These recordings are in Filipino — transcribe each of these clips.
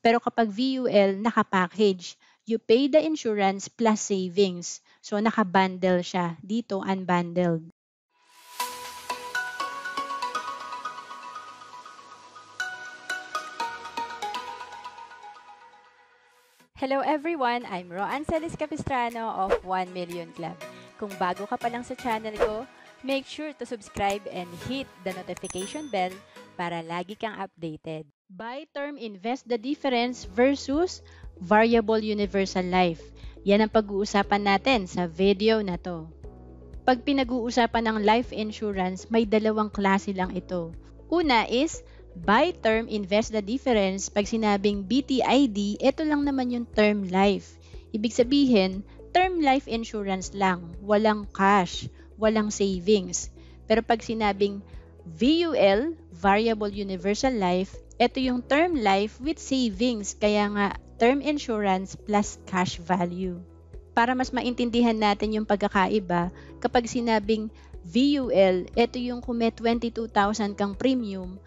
Pero kapag VUL, naka-package. You pay the insurance plus savings. So, naka-bundle siya. Dito, unbundled. Hello everyone! I'm Roan Celis Capistrano of 1 Million Club. Kung bago ka pa lang sa channel ko, make sure to subscribe and hit the notification bell para lagi kang updated. Buy term invest the difference versus variable universal life. Yan ang pag-uusapan natin sa video na to. Pag pinag-uusapan ng life insurance, may dalawang klase lang ito. Una is buy term invest the difference. Pag sinabing BTID, ito lang naman yung term life. Ibig sabihin, term life insurance lang, walang cash, walang savings. Pero pag sinabing VUL, variable universal life, ito yung term life with savings, kaya nga term insurance plus cash value. Para mas maintindihan natin yung pagkakaiba, kapag sinabing VUL, ito yung kung may 22,000 kang premium,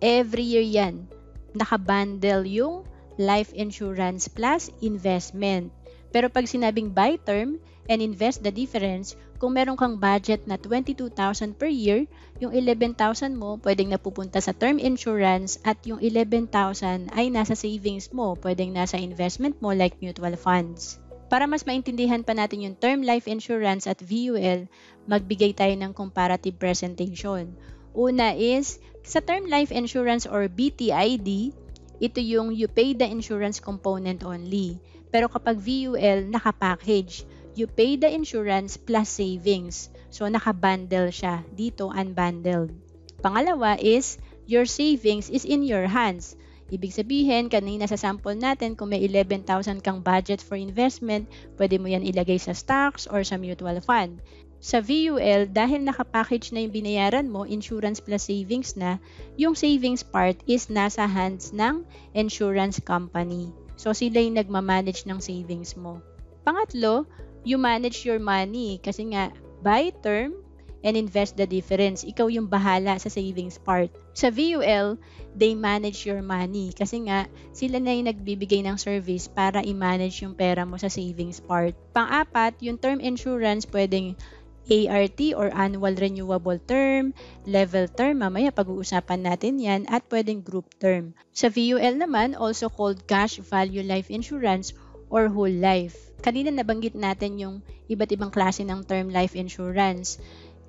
every year yan, nakabundle yung life insurance plus investment. Pero pag sinabing buy term and invest the difference, kung meron kang budget na 22,000 per year, yung 11,000 mo pwedeng napupunta sa term insurance at yung 11,000 ay nasa savings mo, pwedeng nasa investment mo like mutual funds. Para mas maintindihan pa natin yung term life insurance at VUL, magbigay tayo ng comparative presentation. Una is, sa term life insurance or BTID, ito yung you pay the insurance component only. Pero kapag VUL, naka-package. You pay the insurance plus savings. So, naka-bundle siya. Dito, unbundled. Pangalawa is, your savings is in your hands. Ibig sabihin, kanina sa sample natin, kung may 11,000 kang budget for investment, pwede mo yan ilagay sa stocks or sa mutual fund. Sa VUL, dahil nakapackage na yung binayaran mo, insurance plus savings na, yung savings part is nasa hands ng insurance company. So, sila yung nagmamanage ng savings mo. Pangatlo, you manage your money kasi nga, buy term and invest the difference. Ikaw yung bahala sa savings part. Sa VUL, they manage your money kasi nga, sila na yung nagbibigay ng service para i-manage yung pera mo sa savings part. Pang-apat, yung term insurance pwedeng ART or annual renewable term, level term, mamaya pag-uusapan natin yan, at pwedeng group term. Sa VUL naman, also called cash value life insurance or whole life. Kanina nabanggit natin yung iba't ibang klase ng term life insurance.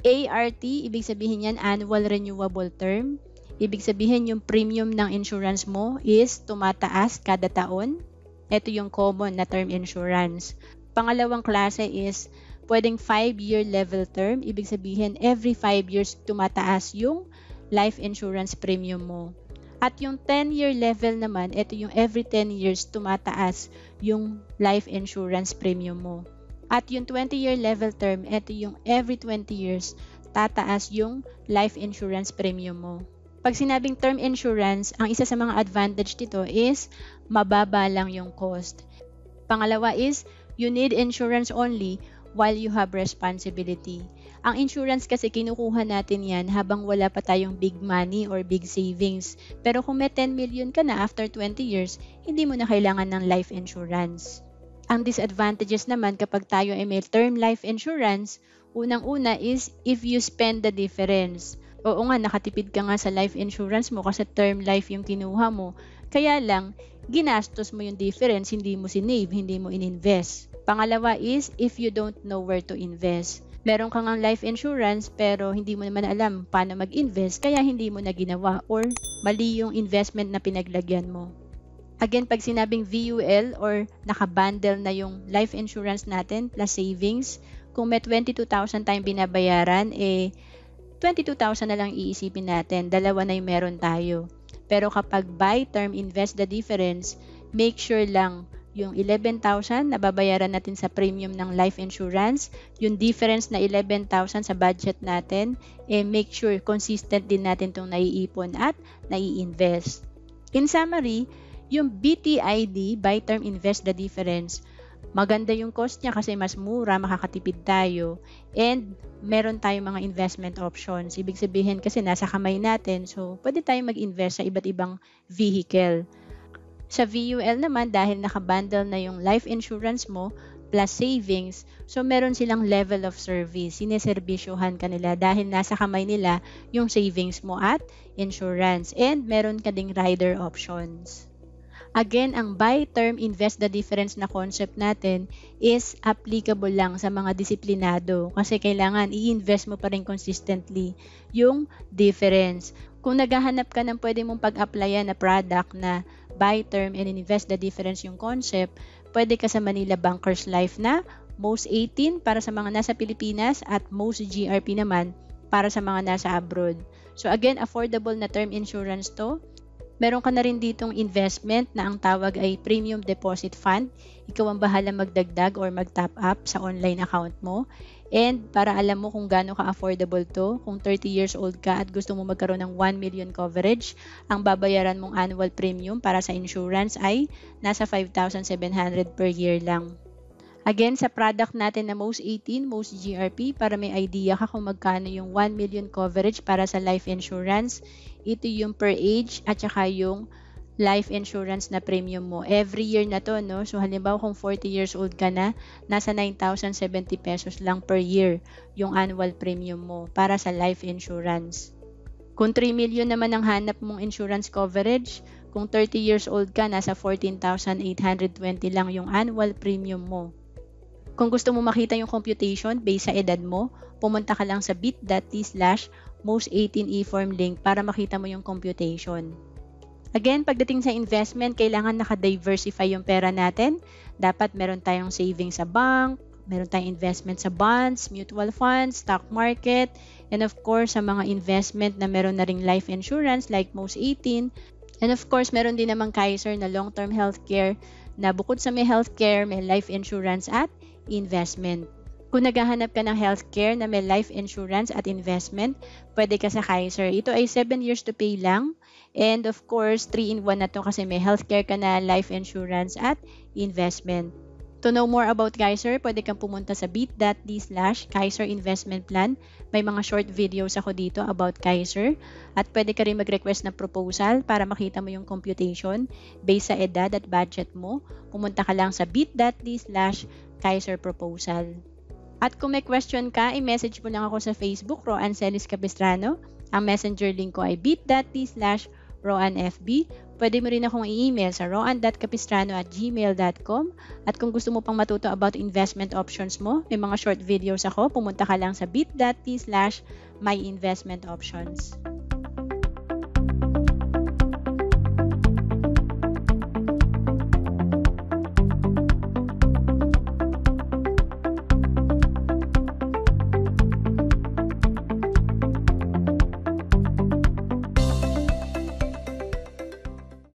ART, ibig sabihin yan annual renewable term. Ibig sabihin yung premium ng insurance mo is tumataas kada taon. Ito yung common na term insurance. Pangalawang klase is pwedeng 5-year level term. Ibig sabihin, every 5 years tumataas yung life insurance premium mo. At yung 10-year level naman, ito yung every 10 years tumataas yung life insurance premium mo. At yung 20-year level term, ito yung every 20 years tataas yung life insurance premium mo. Pag sinabing term insurance, ang isa sa mga advantage dito is mababa lang yung cost. Pangalawa is, you need insurance only while you have responsibility. Ang insurance kasi kinukuha natin yan habang wala pa tayong big money or big savings. Pero kung may 10 million ka na after 20 years, hindi mo na kailangan ng life insurance. Ang disadvantages naman kapag tayo ay may term life insurance, unang-una is if you spend the difference. Oo nga, nakatipid ka nga sa life insurance mo kasi term life yung kinuha mo. Kaya lang, ginastos mo yung difference, hindi mo sinave, hindi mo ininvest. Pangalawa is, if you don't know where to invest. Meron kang ang life insurance pero hindi mo naman alam paano mag-invest kaya hindi mo na ginawa or mali yung investment na pinaglagyan mo. Again, pag sinabing VUL or nakabundle na yung life insurance natin plus savings, kung may 22,000 tayong binabayaran, 22,000 na lang iisipin natin, dalawa na yung meron tayo. Pero kapag buy term, invest the difference, make sure lang yung 11,000 na babayaran natin sa premium ng life insurance, yung difference na 11,000 sa budget natin, make sure consistent din natin itong naiipon at nai-invest. In summary, yung BTID, buy term, invest the difference, maganda yung cost niya kasi mas mura, makakatipid tayo, and meron tayong mga investment options. Ibig sabihin kasi nasa kamay natin, so pwede tayong mag-invest sa iba't ibang vehicle. Sa VUL naman, dahil nakabundle na yung life insurance mo plus savings, so meron silang level of service. Sineserbisyohan ka nila dahil nasa kamay nila yung savings mo at insurance. And meron ka ding rider options. Again, ang buy term invest the difference na concept natin is applicable lang sa mga disiplinado kasi kailangan i-invest mo pa rin consistently yung difference. Kung naghahanap ka ng pwede mong pag-applyan na product na buy term and invest the difference yung concept, pwede ka sa Manila Bankers Life na most 18 para sa mga nasa Pilipinas at most GRP naman para sa mga nasa abroad. So again, affordable na term insurance to. Meron ka na rin ditong investment na ang tawag ay Premium Deposit Fund. Ikaw ang bahala magdagdag or mag-top up sa online account mo. And para alam mo kung gaano ka-affordable to, kung 30 years old ka at gusto mo magkaroon ng 1 million coverage, ang babayaran mong annual premium para sa insurance ay nasa 5,700 per year lang. Again, sa product natin na most 18, most GRP, para may idea ka kung magkano yung 1 million coverage para sa life insurance, ito yung per age at saka yung life insurance na premium mo. Every year na to, no? So, halimbawa kung 40 years old ka na, nasa 9,070 pesos lang per year yung annual premium mo para sa life insurance. Kung 3 million naman ang hanap mong insurance coverage, kung 30 years old ka, nasa 14,820 lang yung annual premium mo. Kung gusto mo makita yung computation based sa edad mo, pumunta ka lang sa bit.ly/most18eform link para makita mo yung computation. Again, pagdating sa investment, kailangan naka-diversify yung pera natin. Dapat meron tayong savings sa bank, meron tayong investment sa bonds, mutual funds, stock market, and of course, sa mga investment na meron na ring life insurance like most 18. And of course, meron din namang Kaiser na long-term healthcare na bukod sa may healthcare, may life insurance at investment. Kung naghahanap ka ng healthcare na may life insurance at investment, pwede ka sa Kaiser. Ito ay 7 years to pay lang. And of course, 3-in-1 na to kasi may healthcare ka na, life insurance at investment. To know more about Kaiser, pwede kang pumunta sa bit.ly/Kaiser Investment Plan. May mga short videos ako dito about Kaiser. At pwede ka rin mag-request ng proposal para makita mo yung computation based sa edad at budget mo. Pumunta ka lang sa bit.ly/Kaiser Proposal. At kung may question ka, i-message mo lang ako sa Facebook, Roan Celis Capistrano. Ang messenger link ko ay bit.ly/RoanFB. Pwede mo rin akong i-email sa roan.capistrano@gmail.com. At kung gusto mo pang matuto about investment options mo, may mga short videos ako. Pumunta ka lang sa bit.ly/myinvestmentoptions.